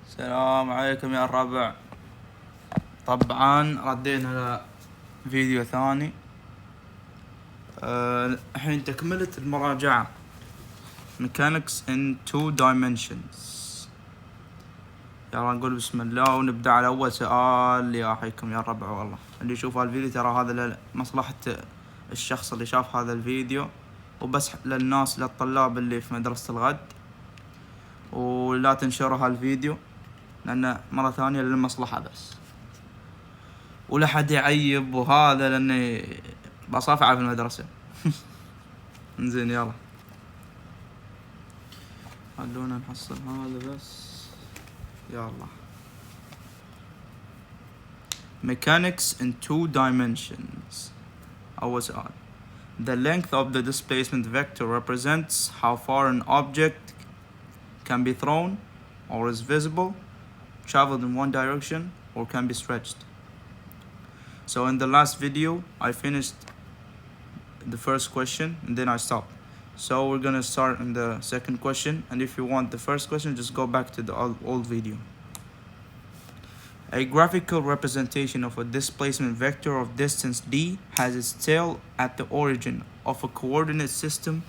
السلام عليكم يا الربع. طبعا ردينا على فيديو ثاني. الحين تكملة المراجعة Mechanics in 2 dimensions. يلا نقول بسم الله ونبدأ على أول سؤال. يا حيكم يا الربع، والله اللي يشوف هالفيديو ترى هذا لمصلحة الشخص اللي شاف هذا الفيديو، وبس للناس للطلاب اللي في مدرسة الغد، ولا تنشروا هالفيديو لأنه مرة ثانية للمصلحة بس، ولا حد يعيب وهذا لأني بصافعة في المدرسة. انزين يلا خلونا نحصل هذا بس. يلا Mechanics in 2 dimensions. أول سؤال. The length of the displacement vector represents how far an object can be thrown or is visible, traveled in one direction, or can be stretched. So in the last video I finished the first question and then I stopped. So we're gonna start in the second question, and if you want the first question, just go back to the old video. A graphical representation of a displacement vector of distance d has its tail at the origin of a coordinate system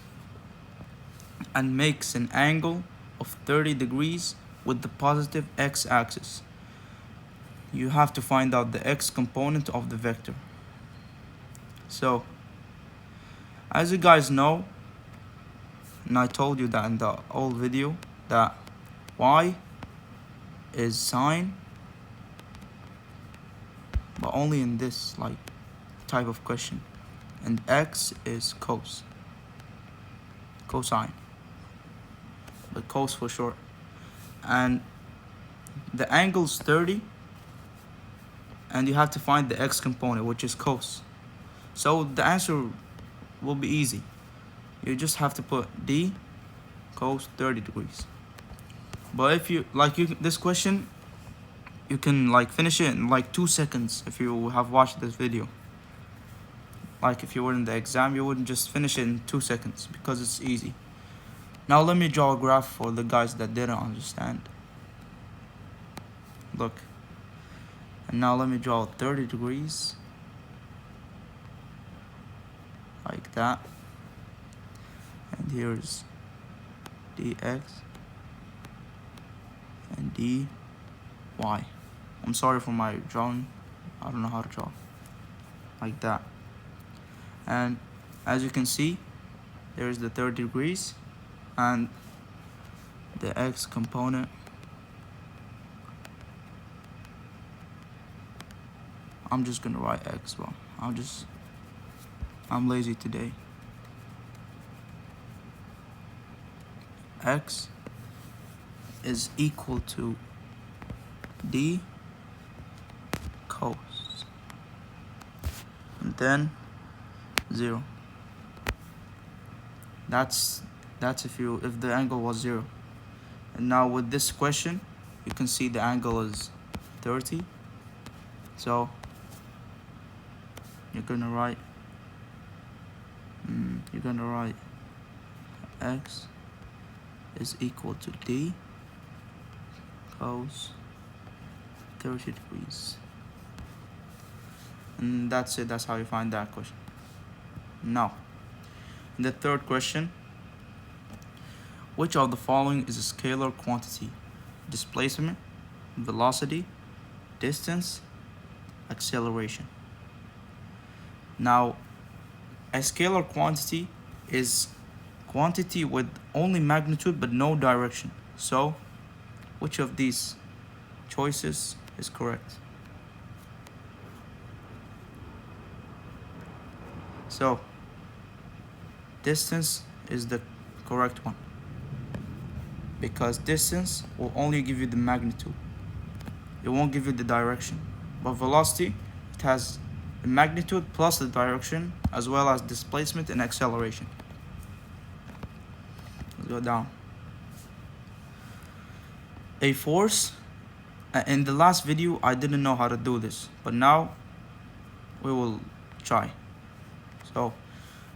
and makes an angle of 30 degrees with the positive x-axis. You have to find out the x component of the vector. So, as you guys know, and I told you that in the old video, that y is sine, but only in this type of question, and x is cosine, but cos for short, and the angle's 30, and you have to find the x component, which is cos. So the answer will be easy. You just have to put d cos 30 degrees. But if you this question, you can finish it in 2 seconds if you have watched this video. If you were in the exam, you wouldn't just finish it in 2 seconds because it's easy. Now let me draw a graph for the guys that didn't understand. Look. And now let me draw 30 degrees. Like that. And here's dx and dy. I'm sorry for my drawing. I don't know how to draw. Like that. And as you can see, there's the 30 degrees and the x component. I'm just gonna write x. Well, I'm lazy today. X is equal to d cos, and then 0. That's if the angle was 0. And now with this question, you can see the angle is 30. So you're gonna write x is equal to d cos 30 degrees. And that's it. That's how you find that question. Now, in the third question, which of the following is a scalar quantity? Displacement, velocity, distance, acceleration. Now, a scalar quantity is quantity with only magnitude but no direction. So, which of these choices is correct? So, distance is the correct one, because distance will only give you the magnitude. It won't give you the direction. But velocity, it has the magnitude plus the direction, as well as displacement and acceleration. Let's go down. A force, in the last video I didn't know how to do this, but now we will try. So,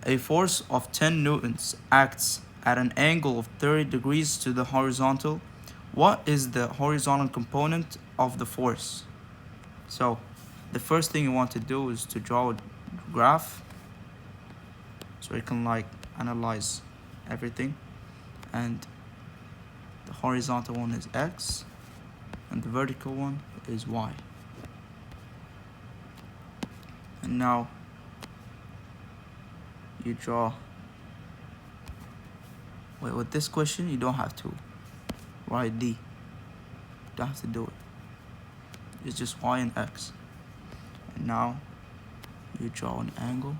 a force of 10 newtons acts at an angle of 30 degrees to the horizontal What is the horizontal component of the force? So the first thing you want to do is to draw a graph so you can like analyze everything. And the horizontal one is x and the vertical one is y. And now you draw. Wait, with this question you don't have to write d. You don't have to do it. It's just y and x. And now you draw an angle.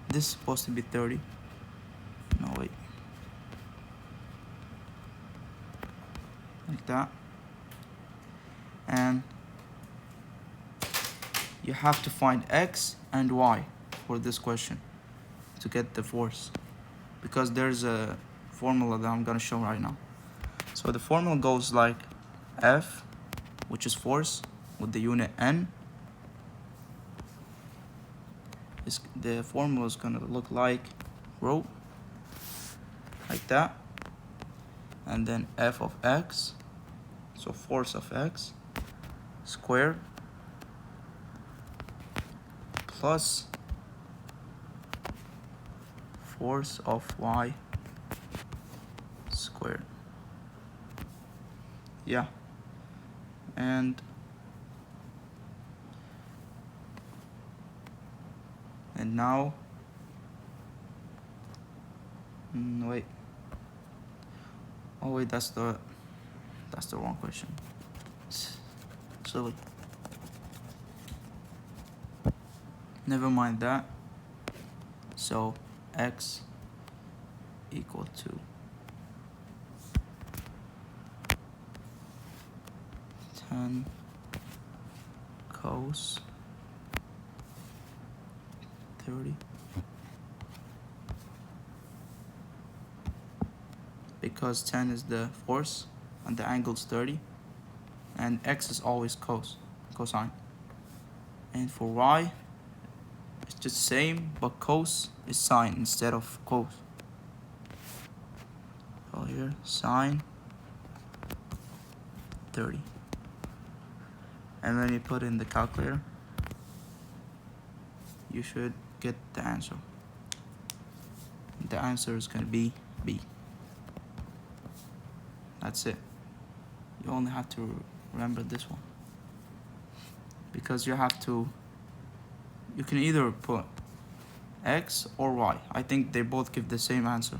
This is supposed to be 30. No, wait. Like that. And you have to find x and y for this question to get the force, because there's a formula that I'm gonna show right now. So the formula goes like F, which is force, with the unit N. The formula is gonna look like rho, like that. And then F of x, so force of x, squared, plus force of y squared. Yeah. And now wait. Oh wait, that's the wrong question. Silly. Never mind that. So x equal to 10 cos 30, because 10 is the force and the angle is 30, and x is always cosine. And for y, it's just same, but cos is sine instead of cos. So here, sine 30. And when you put in the calculator, you should get the answer. The answer is gonna be B. That's it. You only have to remember this one, because you can either put x or y. I think they both give the same answer.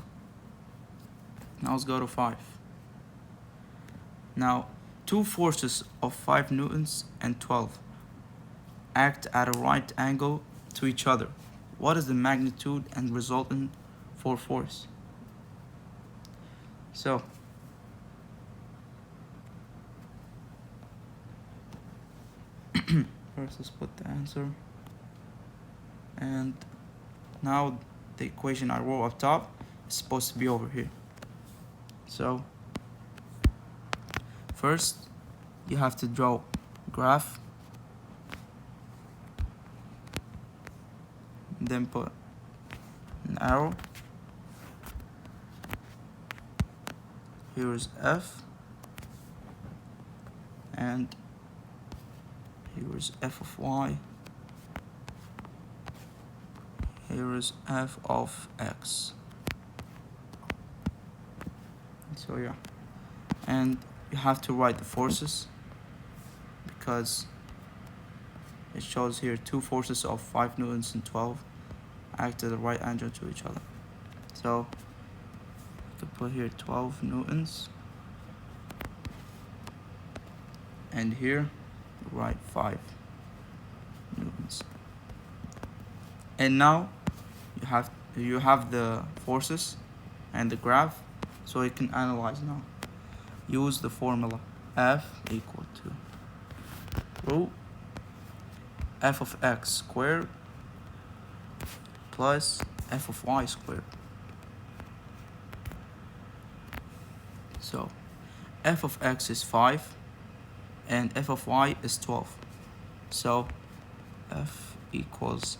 Now let's go to 5. Now, two forces of 5 newtons and 12 act at a right angle to each other. What is the magnitude and resultant for force? So first let's put the answer. And now the equation I wrote up top is supposed to be over here. So first you have to draw a graph, then put an arrow. Here is F, and here is F of y, here is F of x. So yeah, and you have to write the forces, because it shows here two forces of 5 newtons and 12 act at the right angle to each other. So you can put here 12 newtons, and here write 5 newtons. And now you have the forces and the graph, so you can analyze now. Use the formula F equal to rho F of x squared plus F of y squared. So F of x is 5 and F of y is 12. So F equals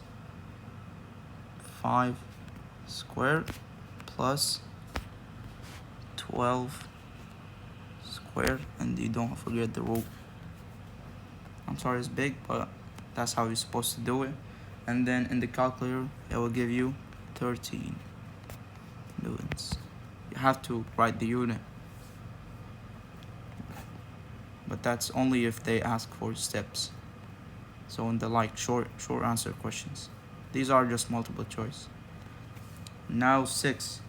5 squared plus 12 squared, and you don't forget the root. I'm sorry it's big, but that's how you're supposed to do it. And then in the calculator it will give you 13 newtons. You have to write the unit, but that's only if they ask for steps. So in the like short answer questions, these are just multiple choice. Now 6.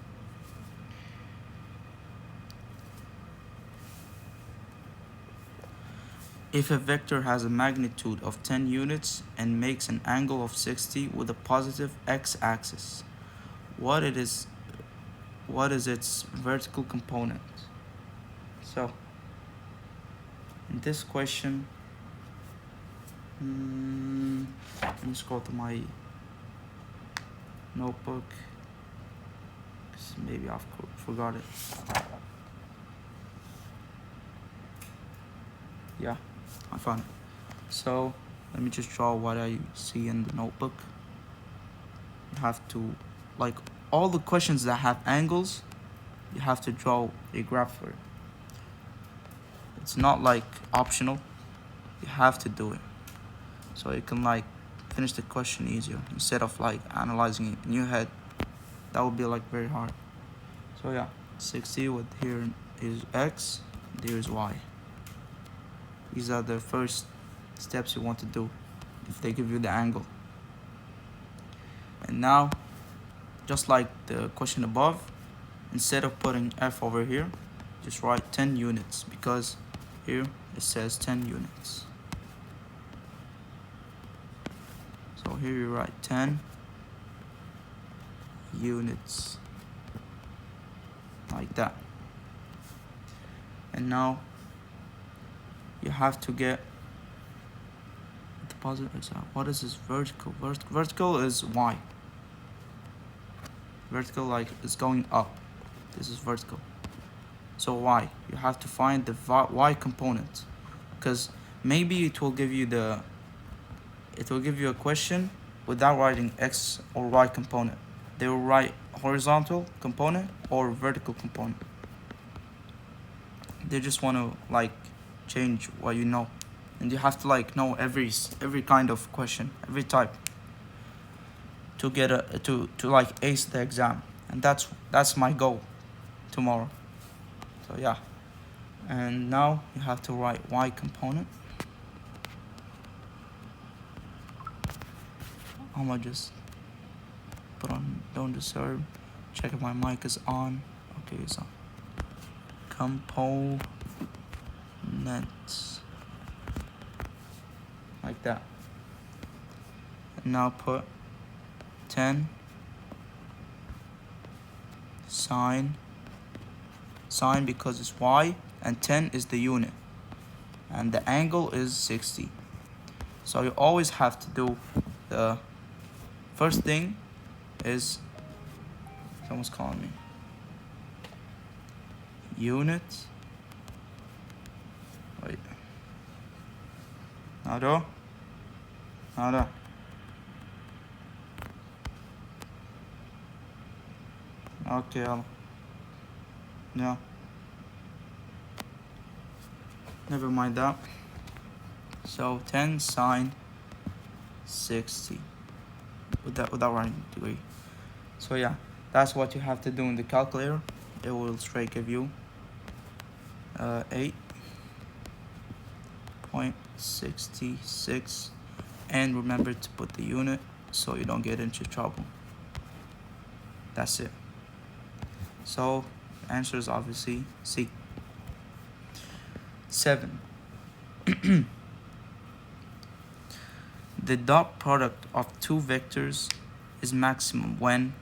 If a vector has a magnitude of 10 units and makes an angle of 60 with a positive x-axis, what is its vertical component? So in this question, let me scroll to my notebook, because maybe I've forgot it. Yeah, I found it. So let me just draw what I see in the notebook. You have to, like, all the questions that have angles, you have to draw a graph for it. It's not like optional, you have to do it, so you can like finish the question easier instead of like analyzing it in your head. That would be like very hard. So yeah, 60 with here is x, there is y. These are the first steps you want to do if they give you the angle. And now, just like the question above, instead of putting f over here, just write 10 units, because here it says 10 units. So here you write 10 units, like that. And now you have to get the positive x. What is this vertical? Vertical is y. Vertical, like, is going up. This is vertical. So y, you have to find the y component, because maybe it will give you a question without writing x or y component. They will write horizontal component or vertical component. They just want to like change what you know, and you have to like know every kind of question, every type, to get to like ace the exam. And that's my goal tomorrow. So yeah, and now you have to write y component. I'm gonna just put on don't disturb, check if my mic is on. Okay, it's on. Components, like that. And now put 10 sine because it's y, and 10 is the unit, and the angle is 60. So you always have to do the first thing is, someone's calling me, unit. Wait. Nada. Okay, yeah. Never mind that. So 10 sine 60 without writing degree. So yeah, that's what you have to do in the calculator. It will straight give you 8.66, and remember to put the unit so you don't get into trouble. That's it. So answer is obviously C. 7. The dot product of two vectors is maximum when,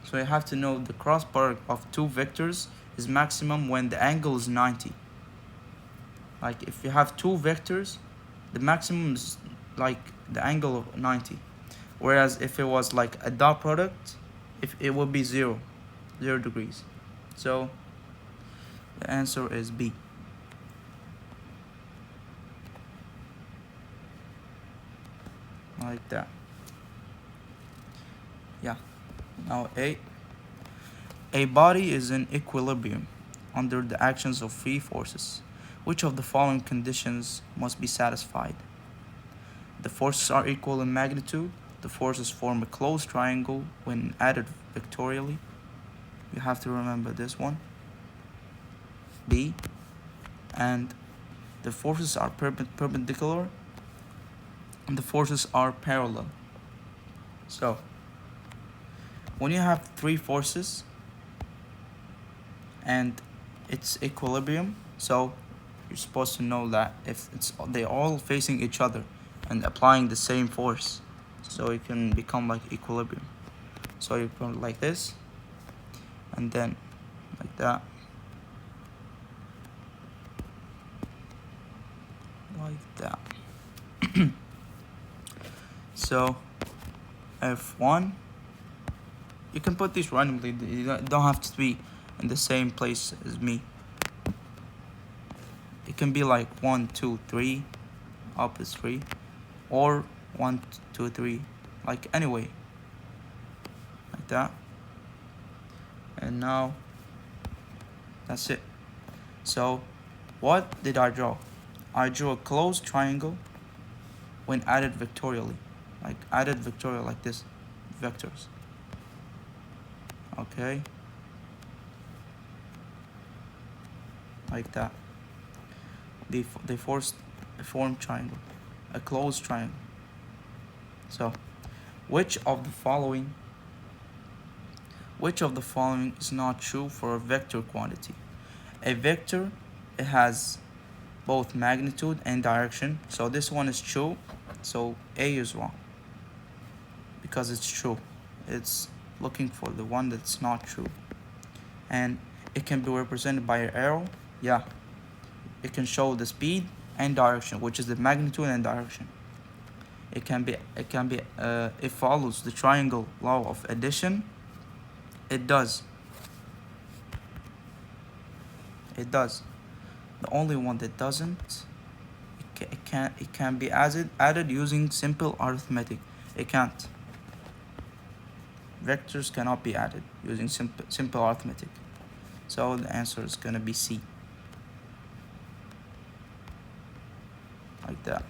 so you have to know the cross product of two vectors is maximum when the angle is 90. Like if you have two vectors, the maximum is like the angle of 90. Whereas if it was like a dot product, if it would be 0 degrees. So the answer is B. Like that. Yeah. Now 8. A body is in equilibrium under the actions of three forces. Which of the following conditions must be satisfied? The forces are equal in magnitude. The forces form a closed triangle when added vectorially. You have to remember this one. B. And the forces are perpendicular and the forces are parallel. So when you have three forces and it's equilibrium, so you're supposed to know that if they're all facing each other and applying the same force, so it can become like equilibrium. So you put it like this, and then like that, like that. So F1, you can put these randomly. You don't have to be in the same place as me. It can be like 1, 2, 3, up is 3, or 1, 2, 3, like anyway, like that. And now that's it. So what did I draw? I drew a closed triangle when added vectorially, like this, vectors. Okay, like that. They form triangle, a closed triangle. So which of the following is not true for a vector quantity? A vector, it has both magnitude and direction, so this one is true, so A is wrong because it's true. It's looking for the one that's not true. And it can be represented by an arrow. Yeah, it can show the speed and direction, which is the magnitude and direction. It follows the triangle law of addition. It does. The only one that doesn't, it can be added using simple arithmetic. It can't. Vectors cannot be added using simple arithmetic. So the answer is gonna be C. Like that.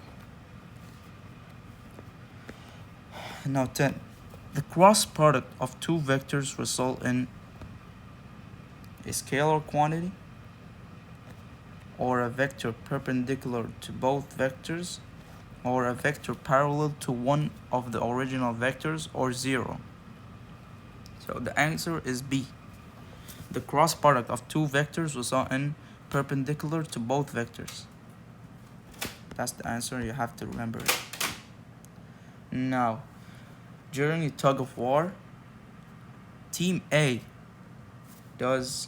Now 10. The cross product of two vectors result in a scalar quantity, or a vector perpendicular to both vectors, or a vector parallel to one of the original vectors, or zero. So the answer is B. The cross product of two vectors result in perpendicular to both vectors. That's the answer, you have to remember it. Now, during a tug of war, Team A does...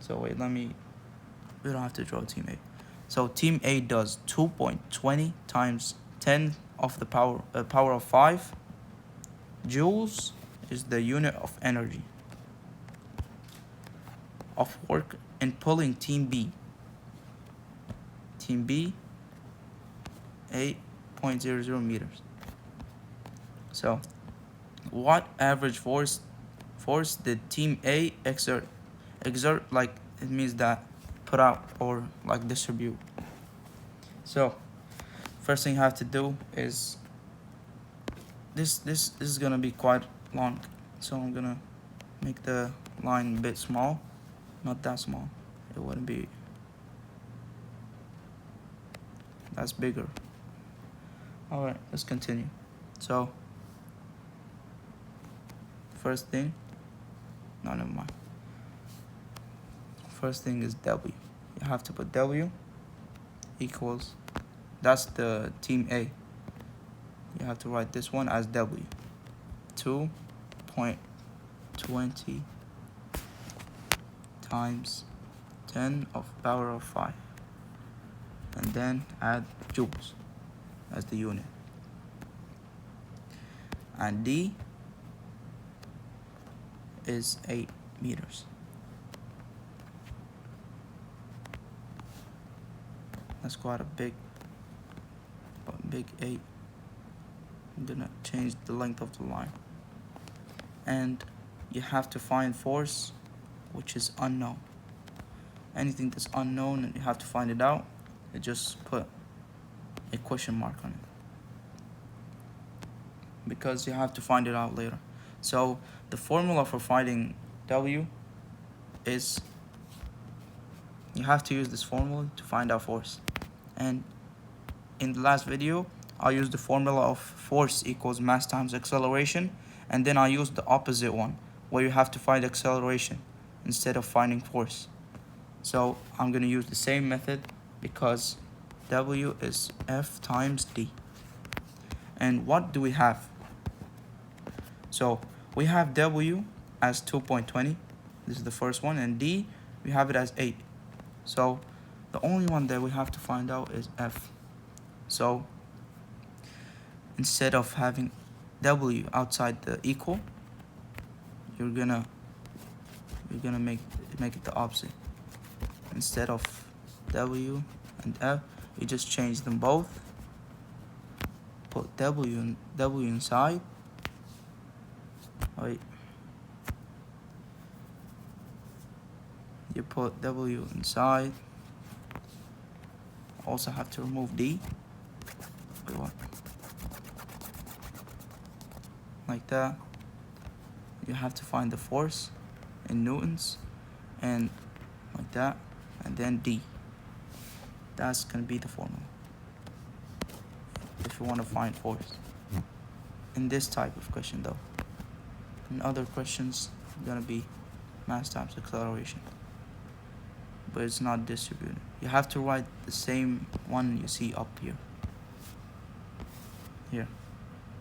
we don't have to draw Team A. So Team A does 2.20 times 10 of the power of 5 joules is the unit of energy of work in pulling Team B. Team B, 8.00 meters. So what average force did Team A exert, like it means that put out or like distribute. So first thing you have to do is this is gonna be quite long, so I'm gonna make the line a bit small, not that small. It wouldn't be, that's bigger. All right, let's continue. So first thing, no, never mind. First thing is W. You have to put W equals, that's the Team A. You have to write this one as W. 2.20 times 10 of power of 5. And then add joules as the unit. And D is 8 meters. That's quite a big 8. I'm gonna change the length of the line. And you have to find force, which is unknown. anything that's unknown and you have to find it out, you just put a question mark on it, because you have to find it out later. So the formula for finding W is, you have to use this formula to find out force. And in the last video, I used the formula of force equals mass times acceleration, and then I used the opposite one, where you have to find acceleration instead of finding force. So I'm going to use the same method, because W is F times D. And what do we have? So we have W as 2.20. This is the first one. And D, we have it as 8. So the only one that we have to find out is F. So instead of having W outside the equal, you're gonna make it the opposite. Instead of W and F, you just change them both. Put W inside. Wait. You put W inside. Also have to remove D. Like that. You have to find the force in newtons, and like that, and then D. That's gonna be the formula if you want to find force. In this type of question though. In other questions, it's gonna be mass times acceleration, but it's not distributed. You have to write the same one you see up here. Here,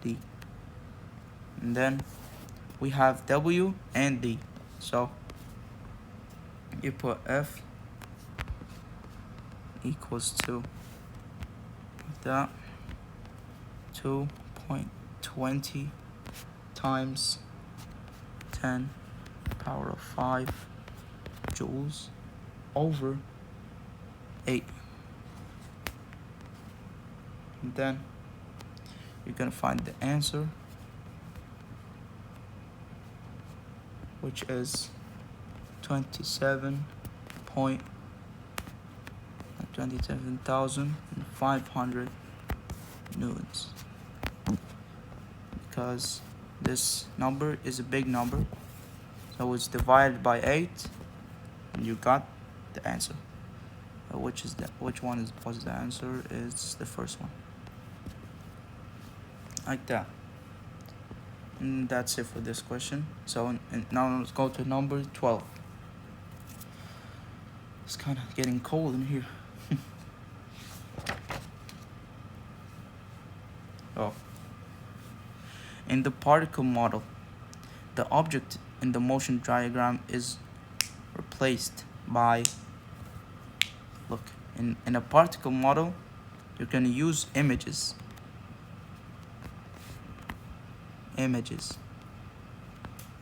D. And then we have W and D. So you put F equals to, like that, 2.20 times 10 power of 5 joules over 8. And then you're gonna find the answer, which is 27,500 newtons, because this number is a big number, so it's divided by 8 and you got the answer. Which one was the answer? Is the first one. Like that. And that's it for this question. So now let's go to number 12. It's kind of getting cold in here. Oh. In the particle model, the object in the motion diagram is replaced by, look, in a particle model, you're going to use images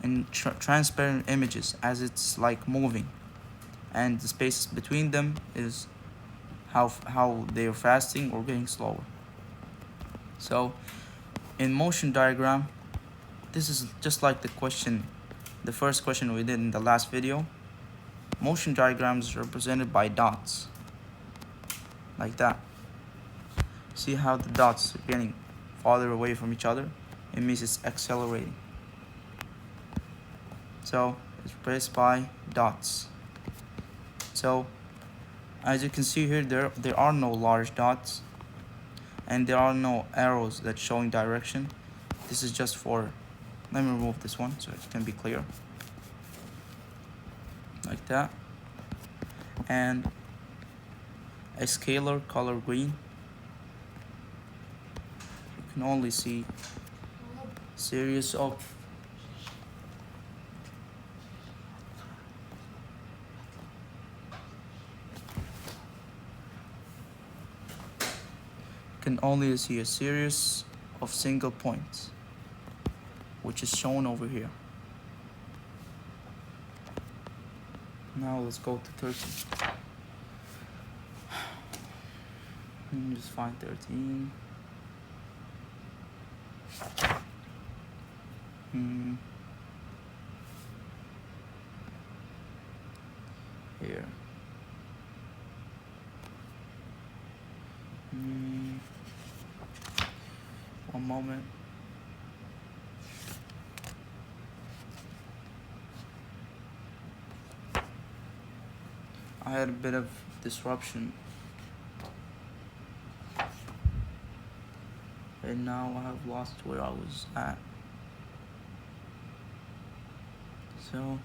and transparent images, as it's like moving, and the space between them is how they are fasting or getting slower. So in motion diagram, this is just like the first question we did in the last video. Motion diagrams are represented by dots, like that. See how the dots are getting farther away from each other? It means it's accelerating. So it's replaced by dots. So as you can see here, there are no large dots, and there are no arrows that's showing direction. This is just for, let me remove this one so it can be clear. Like that. And a scalar color green. You can only see series of a series of single points, which is shown over here. Now let's go to 13. Let me just find 13. Here. moment. I had a bit of disruption, and now I have lost where I was at. So,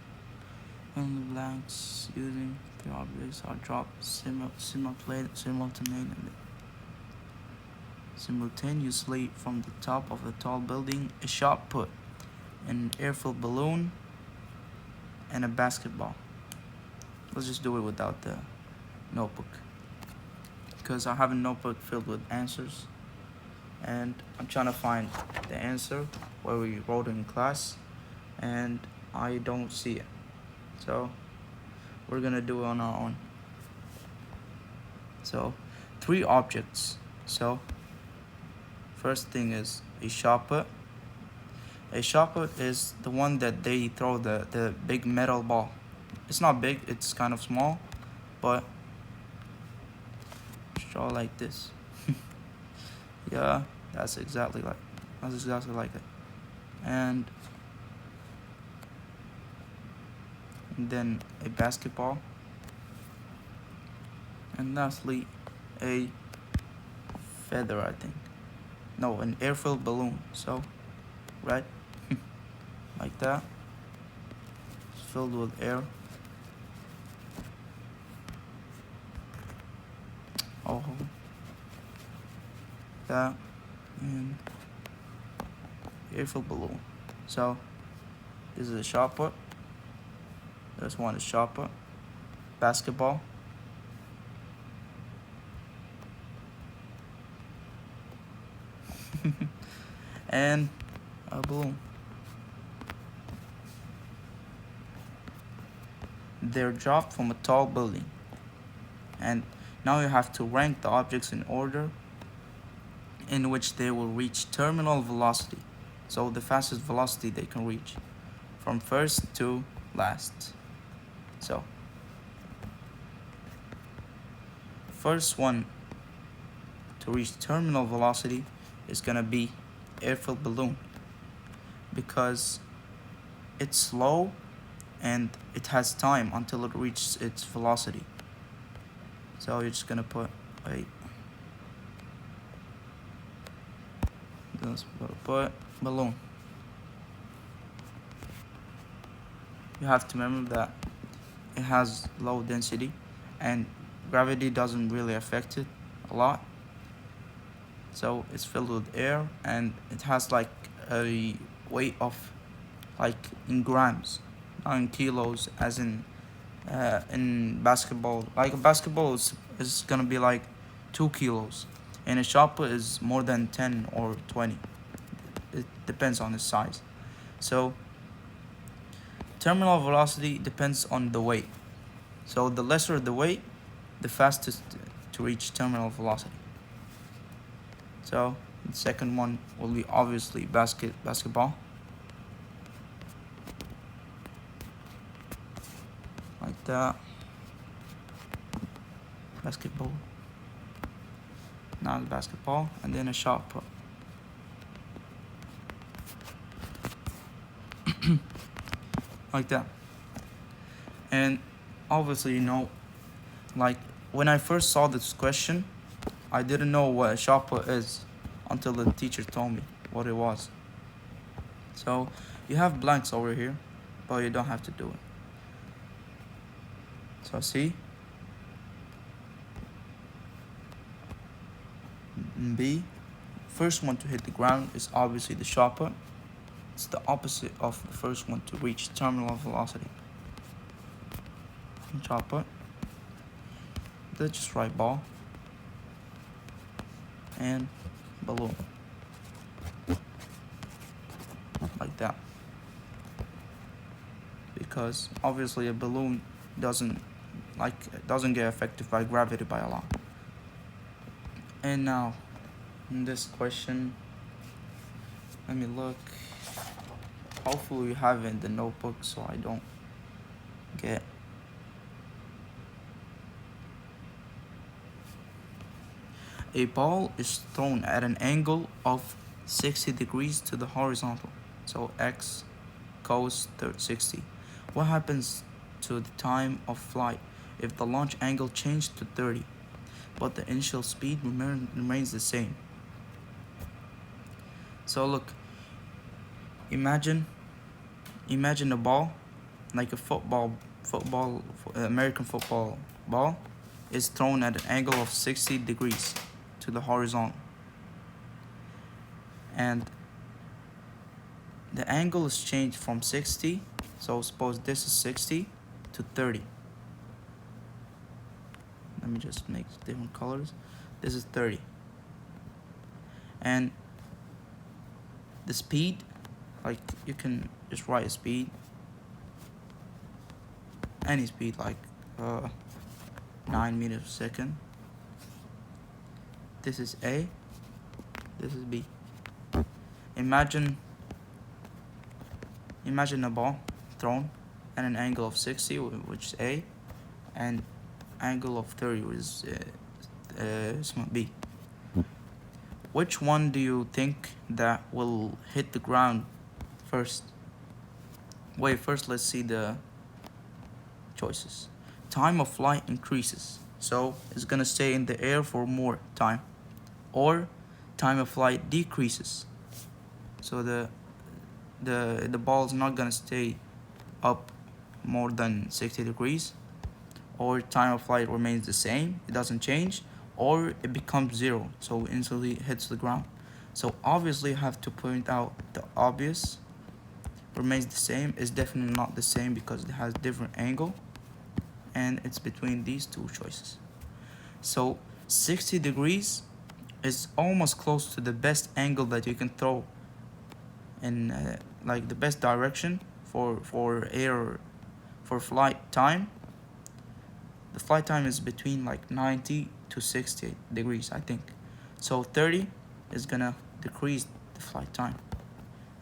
on the blanks using the objects are dropped simultaneously from the top of the tall building. A shot put, an air-filled balloon, and a basketball. Let's just do it without the notebook, because I have a notebook filled with answers, and I'm trying to find the answer where we wrote it in class, and I don't see it. So we're gonna do it on our own. So 3 objects. So first thing is a shot put. A shot put is the one that they throw the big metal ball. It's not big, it's kind of small, but draw like this. Yeah, that's exactly like it. And then a basketball, and lastly a feather, I think. No, an air-filled balloon. So, right, like that. It's filled with air. Oh, that, and air-filled balloon. So this is a shot put. This one is shot put. Basketball. And a balloon. They're dropped from a tall building. And now you have to rank the objects in order in which they will reach terminal velocity. So the fastest velocity they can reach, from first to last. So first one to reach terminal velocity is gonna be air-filled balloon, because it's slow and it has time until it reaches its velocity. So you're just gonna put, wait, let's put balloon. You have to remember that it has low density and gravity doesn't really affect it a lot. So it's filled with air and it has like a weight of like in grams, not in kilos, as in basketball. Like a basketball is gonna be like 2 kilos, and a shot put is more than 10 or 20. It depends on its size. So terminal velocity depends on the weight. So the lesser the weight, the fastest to reach terminal velocity. So the second one will be obviously basketball. Like that. Basketball. Now the basketball, and then a shot put. Like that. And obviously, like when I first saw this question, I didn't know what a shot put is until the teacher told me what it was. So you have blanks over here, but you don't have to do it. So see, B, first one to hit the ground is obviously the shot put. It's the opposite of the first one to reach terminal velocity. Shot put. Let's just write ball and balloon, like that, because obviously a balloon doesn't get affected by gravity by a lot. And now in this question, let me look. Hopefully you have it in the notebook so I don't get a ball is thrown at an angle of 60 degrees to the horizontal. So x cos 60. What happens to the time of flight if the launch angle changed to 30, but the initial speed remains the same? So look, imagine a ball, like a American football ball, is thrown at an angle of 60 degrees to the horizontal, and the angle is changed from 60. So suppose this is 60 to 30. Let me just make different colors. This is 30, and the speed, like you can just write a speed, any speed, like 9 meters per second. This is A, this is B. Imagine a ball thrown at an angle of 60, which is A, and angle of 30, which is B. Which one do you think that will hit the ground first? Wait, first let's see the choices. Time of flight increases, so it's gonna stay in the air for more time. Or time of flight decreases, so the ball is not gonna stay up more than 60 degrees. Or time of flight remains the same, it doesn't change. Or it becomes 0, so instantly hits the ground. So obviously you have to point out the obvious. Remains the same is definitely not the same because it has different angle, and it's between these two choices. So 60 degrees is almost close to the best angle that you can throw in, like the best direction for flight time. The flight time is between like 90 to 60 degrees, I think. So 30 is gonna decrease the flight time.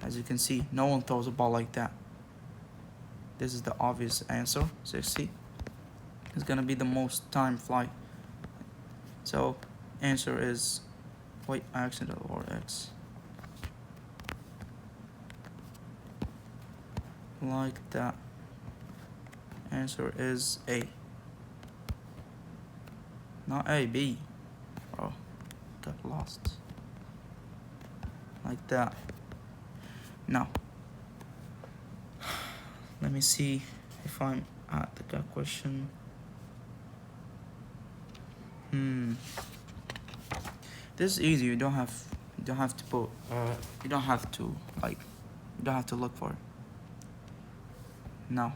As you can see, no one throws a ball like that. This is the obvious answer. 60 is gonna be the most time flight. So answer is, wait, I accidentally or X. Like that. Answer is A. Not A, B. Oh, got lost. Like that. Now, let me see if I'm at the question. This is easy. You don't have to put. You don't have to look for it. Now,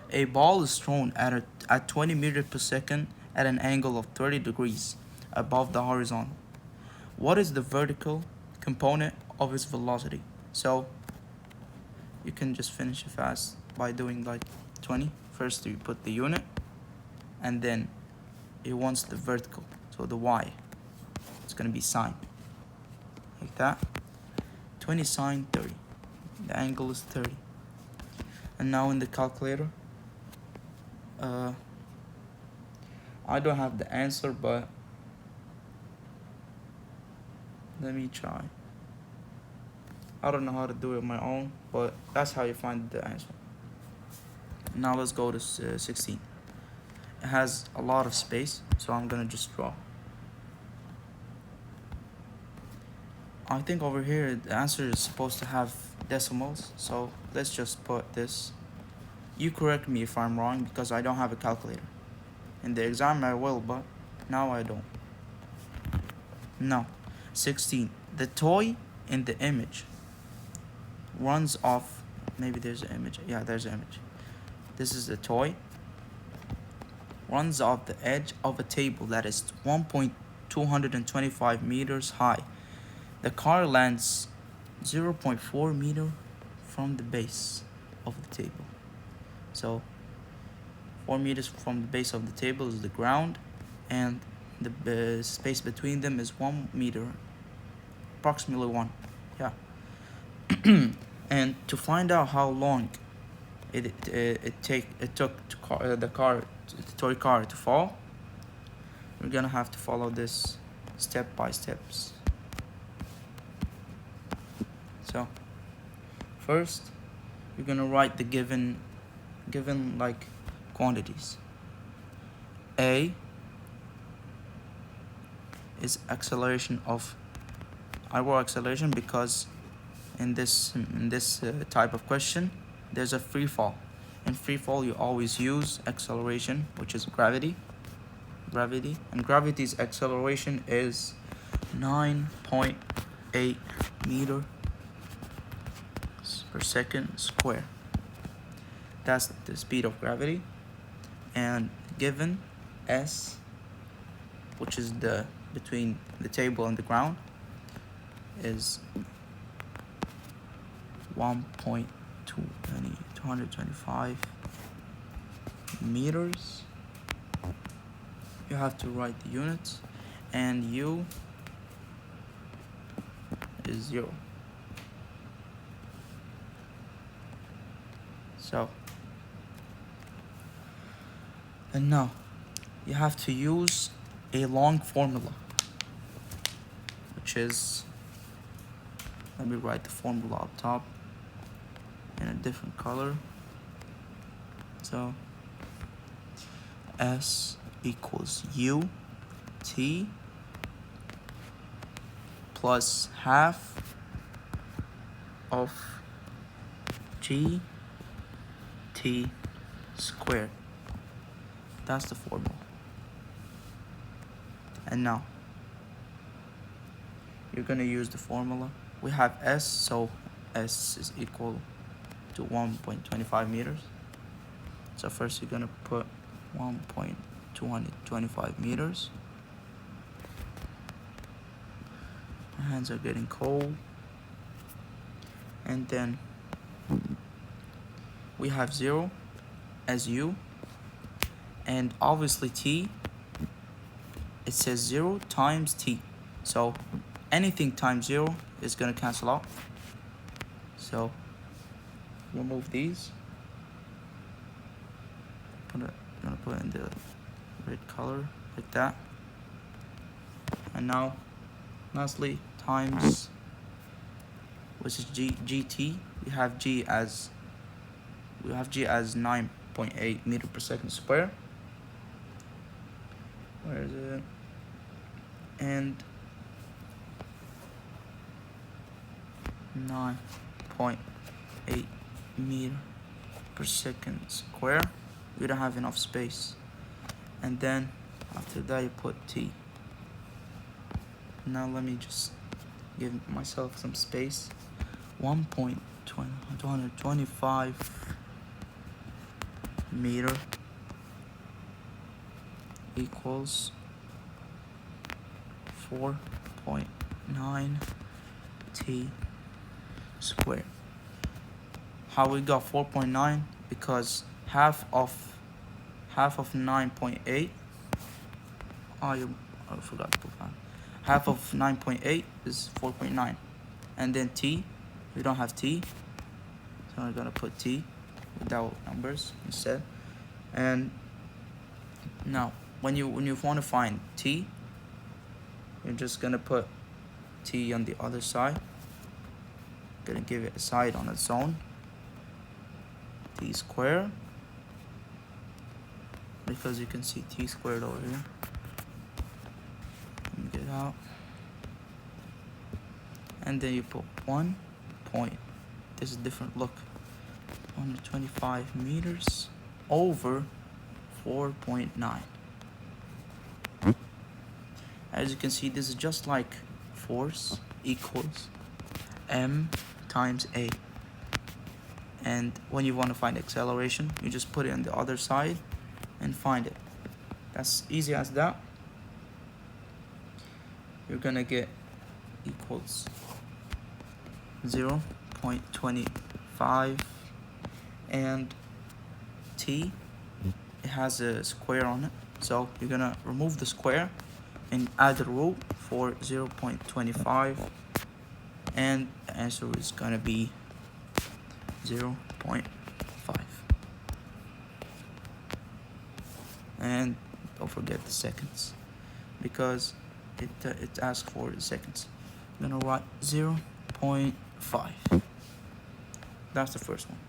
a ball is thrown at 20 meters per second at an angle of 30 degrees above the horizontal. What is the vertical component of its velocity? So you can just finish it fast by doing like 20. First you put the unit, and then it wants the vertical, so the y. It's gonna be sine, like that. 20 sine 30. The angle is 30. And now in the calculator, I don't have the answer, but let me try. I don't know how to do it on my own, but that's how you find the answer. Now let's go to 16. It has a lot of space, so I'm gonna just draw. I think over here the answer is supposed to have decimals, so let's just put this. You correct me if I'm wrong because I don't have a calculator. In the exam I will, but now I don't. Now, 16. The toy in the image runs off. Maybe there's an image. Yeah, there's an image. This is the toy. Runs off the edge of a table that is 1.225 meters high. The car lands 0.4 meter from the base of the table. So 4 meters from the base of the table is the ground, and the space between them is 1 meter, approximately 1. Yeah. And to find out how long it took the toy car to fall, we're gonna have to follow this step by steps. So first you're gonna write the given like quantities. A is acceleration of, I wrote acceleration because in this type of question there's a free fall. In free fall you always use acceleration, which is gravity, and gravity's acceleration is 9.8 meters per second square. That's the speed of gravity. And given S, which is the between the table and the ground, is 225 meters. You have to write the units, and U is 0. So, and now you have to use a long formula, which is, let me write the formula up top in a different color. So S equals U T plus half of G T squared. That's the formula. And now you're gonna use the formula. We have S, so S is equal to 1.25 meters. So first you're gonna put 1.225 meters. My hands are getting cold. And then we have 0 as U, and obviously T, it says 0 times T, so anything times 0 is gonna cancel out. So remove these. I'm gonna put it in the red color like that. And now lastly times, which is GT. We have G as 9.8 meters per second square. Where is it? And 9.8 meters per second square. We don't have enough space. And then after that you put T. Now let me just give myself some space. 1.225 meter equals 4.9 T squared. How we got 4.9? Because half of 9.8. I forgot to put that. Half of 9.8 is 4.9, and then T, we don't have T, so we're gonna put T without numbers instead. And now when you want to find T, you're just gonna put T on the other side. Gonna give it a side on its own. T squared, because you can see T squared over here. Let me get it out. And then you put 1 point. This is different. Look, 125 meters over 4.9. As you can see, this is just like force equals M times A. And when you want to find acceleration, you just put it on the other side and find it. That's easy as that. You're gonna get equals 0.25, and T, it has a square on it, so you're gonna remove the square and add the root for 0.25, and the answer is gonna be 0.5. And don't forget the seconds, because it asks for seconds. I'm gonna write 0.5. That's the first one.